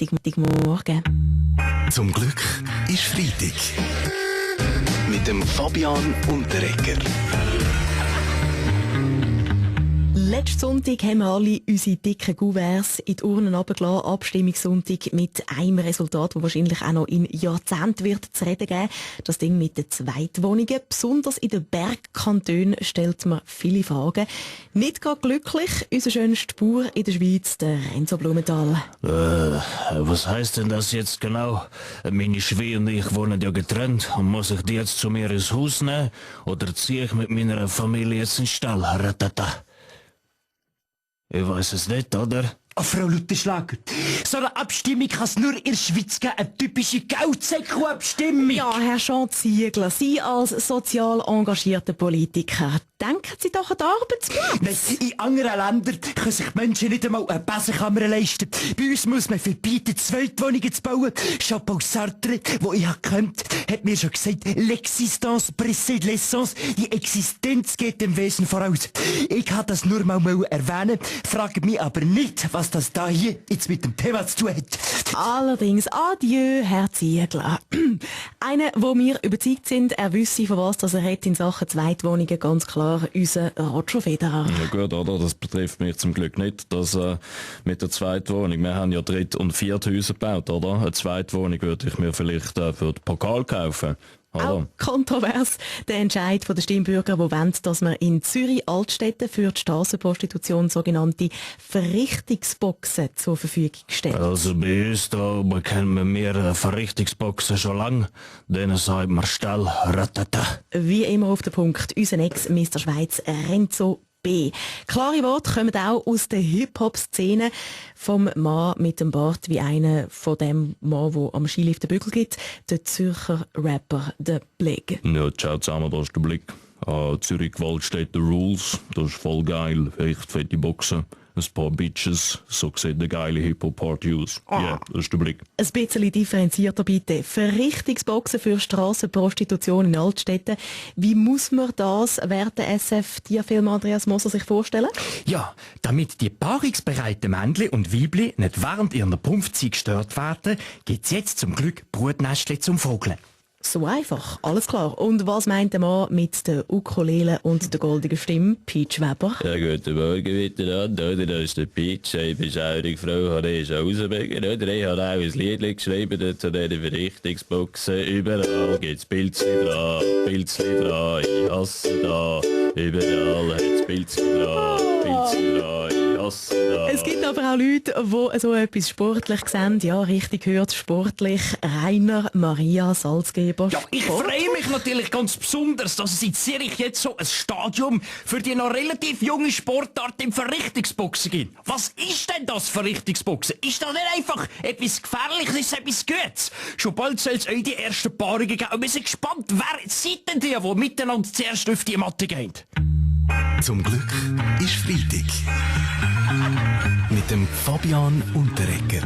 Freitagmorgen. Zum Glück ist Freitag. Mit dem Fabian Unterreger. Letzten Sonntag haben wir alle unsere dicken Kuverts in die Urnen runtergelassen. Abstimmungssonntag mit einem Resultat, das wahrscheinlich auch noch in Jahrzehnten wird zu reden geben. Das Ding mit den Zweitwohnungen. Besonders in den Bergkantonen stellt man viele Fragen. Nicht gerade glücklich, unser schönster Bauer in der Schweiz, der Renzo Blumenthal. Was heisst denn das jetzt genau? Meine Schwieger und ich wohnen ja getrennt. Und muss ich die jetzt zu mir ins Haus nehmen? Oder ziehe ich mit meiner Familie jetzt in den Stall? Ratata. Ich weiss es nicht, oder? Oh, Frau Lutherschlager, so eine Abstimmung kann es nur in der Schweiz geben. Eine typische Geldsäckel-Abstimmung. Ja, Herr Schanziegler, Sie als sozial engagierter Politiker, denken Sie doch an den Arbeitsplatz. Nein, in anderen Ländern können sich Menschen nicht einmal eine Besenkammer leisten. Bei uns muss man verbieten, Zweitwohnungen zu bauen. Jean-Paul Sartre, wo ich kennt, hat mir schon gesagt, l'existence précède l'essence. Die Existenz geht dem Wesen voraus. Ich kann das nur mal erwähnen, frage mich aber nicht, was das da hier jetzt mit dem Thema zu tun hat. Allerdings, adieu, Herr Ziegler. Einer, wo wir überzeugt sind, er wisse, von was das er hat in Sachen Zweitwohnungen, ganz klar, unser Roger Federer. Ja gut, oder? Das betrifft mich zum Glück nicht. Das mit der Zweitwohnung. Wir haben ja Dritt- und Vierthäuser gebaut, oder? Eine Zweitwohnung würde ich mir vielleicht für den Pokal kaufen. Auch kontrovers der Entscheid der Stimmbürger, die wollen, dass man in Zürich-Altstetten für die Strassenprostitution sogenannte Verrichtungsboxen zur Verfügung stellt. Also bei uns da kennen wir Verrichtungsboxen schon lange. Denen sagt man Stall, ratata. Wie immer auf den Punkt, unser Ex-Mr. Schweiz Renzo B. Klare Worte kommen auch aus der Hip-Hop-Szene vom Mann mit dem Bart wie einer von dem Mann, der am Skilift den Bügel gibt, der Zürcher Rapper, der Blick. Ja, ciao zusammen, da ist der Blick. Zürich Waldstätte Rules, das ist voll geil, echt fette Boxen. Ein paar Bitches, so sieht eine geile Hip-Hop-Party aus. Ja, yeah, das ist der Blick. Ein bisschen differenzierter bitte. Verrichtungsboxen für Strassenprostitution in Altstädten. Wie muss man das während der SF-Tierfilm Andreas Moser sich vorstellen? Ja, damit die paarungsbereiten Männchen und Weibli nicht während ihrer Prumpfzeit gestört werden, gibt's jetzt zum Glück Brutnestchen zum Vogeln. So einfach, alles klar. Und was meint der Mann mit der Ukulele und der goldigen Stimme, Peach Weber? Ja, guten Morgen miteinander, oder? Das ist der Peach, eine beschauliche Frau, hat schon rausbringen, oder? Ich habe auch ein Lied geschrieben zu diesen Verrichtungsboxen. Überall gibt's Pilzli dran, ich hasse da. Überall hat's Pilzli dran, ich hasse da. Es gibt aber auch Leute, die so etwas sportlich sehen. Ja, richtig hört, sportlich. Rainer Maria Salzgeber. Ja, ich freue mich natürlich ganz besonders, dass es in Zürich jetzt so ein Stadium für die noch relativ junge Sportart im Verrichtungsboxen gibt. Was ist denn das Verrichtungsboxen? Ist das nicht einfach etwas Gefährliches, ist es etwas Gutes? Schon bald soll es euch die ersten Paarungen geben. Und wir sind gespannt, wer seid denn die miteinander zuerst auf die Matte gehen? Zum Glück ist Freitag. Mit dem Fabian Unterreger.